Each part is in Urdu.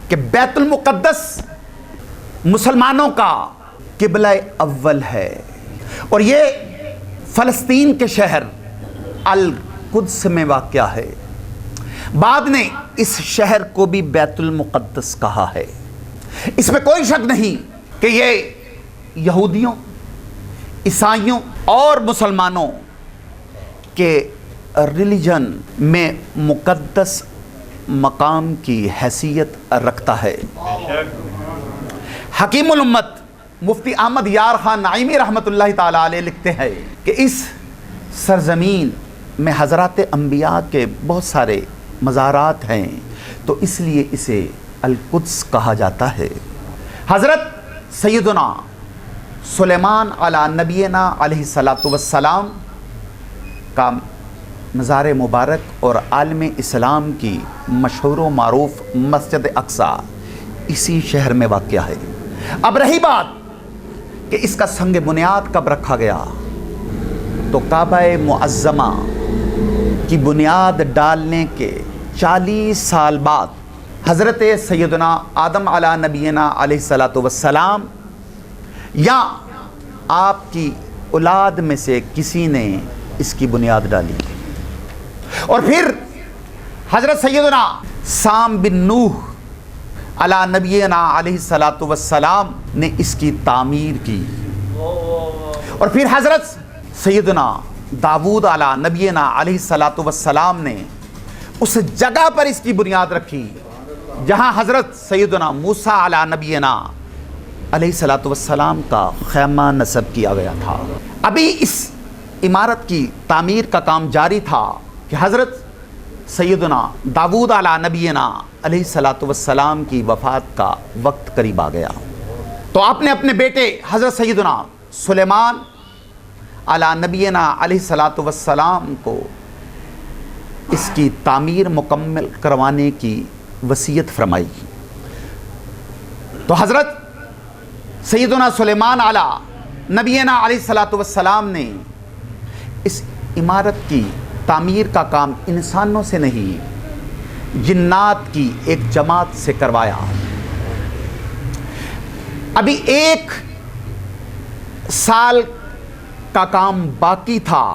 کہ بیت المقدس مسلمانوں کا قبلہ اول ہے اور یہ فلسطین کے شہر القدس میں واقع ہے۔ بعد نے اس شہر کو بھی بیت المقدس کہا ہے۔ اس میں کوئی شک نہیں کہ یہ یہودیوں، عیسائیوں اور مسلمانوں کے ریلیجن میں مقدس مقام کی حیثیت رکھتا ہے۔ حکیم الامت مفتی احمد یار خان نعیمی رحمۃ اللہ تعالی علیہ لکھتے ہیں کہ اس سرزمین میں حضرات انبیاء کے بہت سارے مزارات ہیں، تو اس لیے اسے القدس کہا جاتا ہے۔ حضرت سیدنا سلیمان علی نبینا علیہ السلام کا مزار مبارک اور عالم اسلام کی مشہور و معروف مسجد اقصی اسی شہر میں واقع ہے۔ اب رہی بات کہ اس کا سنگ بنیاد کب رکھا گیا، تو کعبہ معظمہ کی بنیاد ڈالنے کے 40 سال بعد حضرت سیدنا آدم علی نبینا علیہ السلام یا آپ کی اولاد میں سے کسی نے اس کی بنیاد ڈالی، اور پھر حضرت سیدنا سام بن نوح علی نبینا علیہ السلام نے اس کی تعمیر کی، اور پھر حضرت سیدنا داود علی نبینا علیہ السلام نے اس جگہ پر اس کی بنیاد رکھی جہاں حضرت سیدنا موسیٰ علی نبینا علیہ السلام کا خیمہ نصب کیا گیا تھا۔ ابھی اس عمارت کی تعمیر کا کام جاری تھا کہ حضرت سیدنا داود علی نبینا علیہ السلام کی وفات کا وقت قریب آ گیا، تو آپ نے اپنے بیٹے حضرت سیدنا سلیمان علی نبینا علیہ السلام کو اس کی تعمیر مکمل کروانے کی وصیت فرمائی۔ تو حضرت سیدنا سلیمان علی نبینا علیہ السلام نے اس عمارت کی تعمیر کا کام انسانوں سے نہیں، جنات کی ایک جماعت سے کروایا۔ ابھی 1 سال کا کام باقی تھا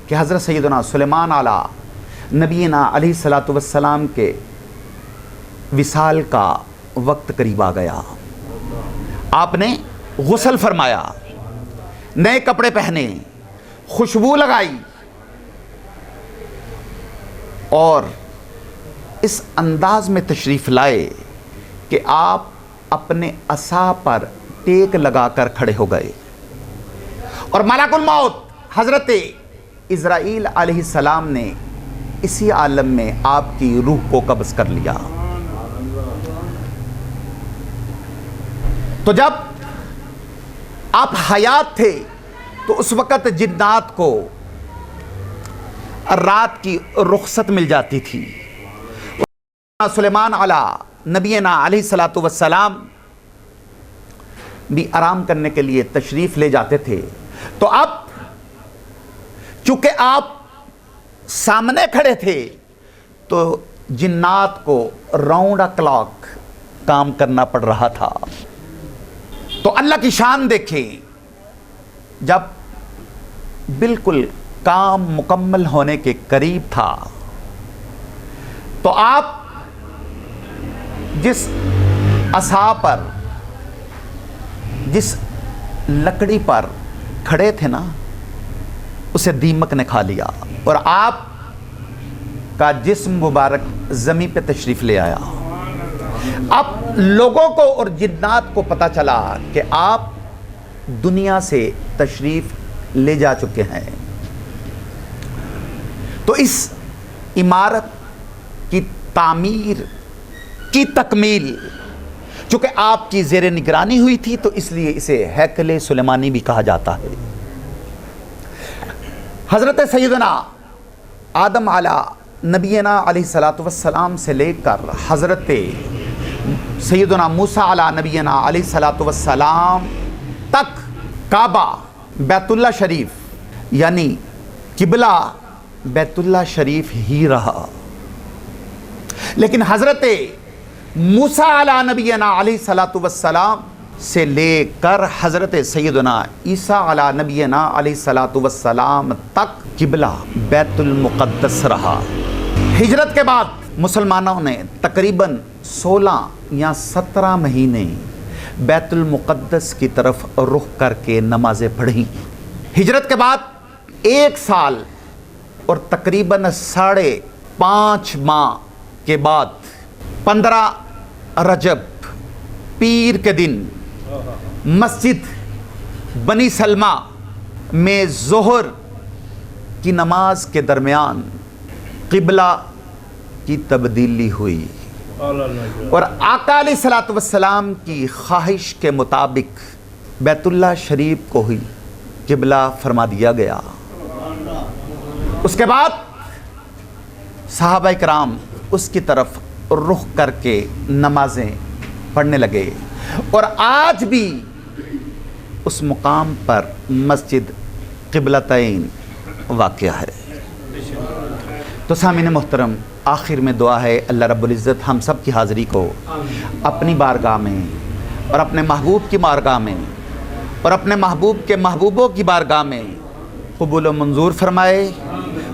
کہ حضرت سیدنا سلیمان علی نبینا علیہ السلام کے وصال کا وقت قریب آ گیا۔ آپ نے غسل فرمایا، نئے کپڑے پہنے، خوشبو لگائی اور اس انداز میں تشریف لائے کہ آپ اپنے عصا پر ٹیک لگا کر کھڑے ہو گئے، اور ملک الموت حضرت اسرائیل علیہ السلام نے اسی عالم میں آپ کی روح کو قبض کر لیا۔ تو جب آپ حیات تھے تو اس وقت جنات کو رات کی رخصت مل جاتی تھی، سلیمان علی نبینا علیہ السلام بھی آرام کرنے کے لیے تشریف لے جاتے تھے۔ تو اب چونکہ آپ سامنے کھڑے تھے تو جنات کو راؤنڈ کلاک کام کرنا پڑ رہا تھا۔ تو اللہ کی شان دیکھیں، جب بالکل کام مکمل ہونے کے قریب تھا تو آپ جس عصا پر، جس لکڑی پر کھڑے تھے نا، اسے دیمک نے کھا لیا اور آپ کا جسم مبارک زمین پہ تشریف لے آیا۔ اب لوگوں کو اور جنات کو پتہ چلا کہ آپ دنیا سے تشریف لے جا چکے ہیں، تو اس عمارت کی تعمیر کی تکمیل چونکہ آپ کی زیر نگرانی ہوئی تھی تو اس لیے اسے ہیکل سلیمانی بھی کہا جاتا ہے۔ حضرت سیدنا آدم علی نبینا علیہ السلام سے لے کر حضرت سیدنا موسیٰ علی نبینا علیہ السلام تک کعبہ بیت اللہ شریف یعنی قبلہ بیت اللہ شریف ہی رہا، لیکن حضرت موسیٰ علی نبینا علیہ الصلوۃ والسلام سے لے کر حضرت سیدنا عیسیٰ علی نبینا علیہ الصلوۃ والسلام تک قبلہ بیت المقدس رہا۔ ہجرت کے بعد مسلمانوں نے تقریباً 16 یا 17 مہینے بیت المقدس کی طرف رخ کر کے نمازیں پڑھیں۔ ہجرت کے بعد 1 سال اور تقریباً 5.5 ماہ کے بعد 15 رجب پیر کے دن مسجد بنی سلمہ میں ظہر کی نماز کے درمیان قبلہ کی تبدیلی ہوئی اور آقا علیہ الصلوۃ والسلام کی خواہش کے مطابق بیت اللہ شریف کو ہی قبلہ فرما دیا گیا۔ اس کے بعد صحابہ کرام اس کی طرف رخ کر کے نمازیں پڑھنے لگے اور آج بھی اس مقام پر مسجد قبلتین واقع ہے۔ تو سامعین محترم، آخر میں دعا ہے اللہ رب العزت ہم سب کی حاضری کو اپنی بارگاہ میں اور اپنے محبوب کی بارگاہ میں اور اپنے محبوب کے محبوبوں کی بارگاہ میں قبول و منظور فرمائے،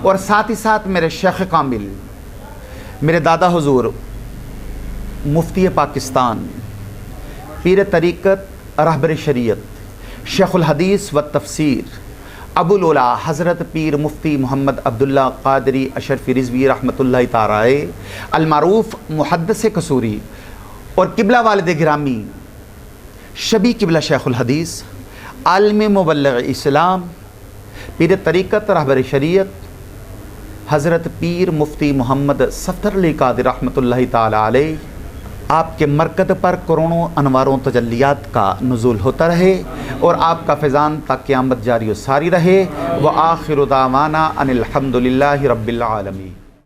اور ساتھ ہی ساتھ میرے شیخ کامل، میرے دادا حضور مفتی پاکستان، پیر طریقت، رہبر شریعت، شیخ الحدیث و تفسیر ابو الاولیاء حضرت پیر مفتی محمد عبداللہ قادری اشرفی رضوی رحمۃ اللہ تعالی المعروف محدث قصوری اور قبلہ والد گرامی شبی قبلہ شیخ الحدیث، عالم مبلغ اسلام، پیر طریقت، رہبر شریعت حضرت پیر مفتی محمد صفدر علی قادری رحمۃ اللہ تعالی علیہ، آپ کے مرکز پر کروڑوں انواروں تجلیات کا نزول ہوتا رہے اور آپ کا فیضان تا قیامت جاری و ساری رہے۔ وآخر دعوانا ان الحمد للہ رب العالمین۔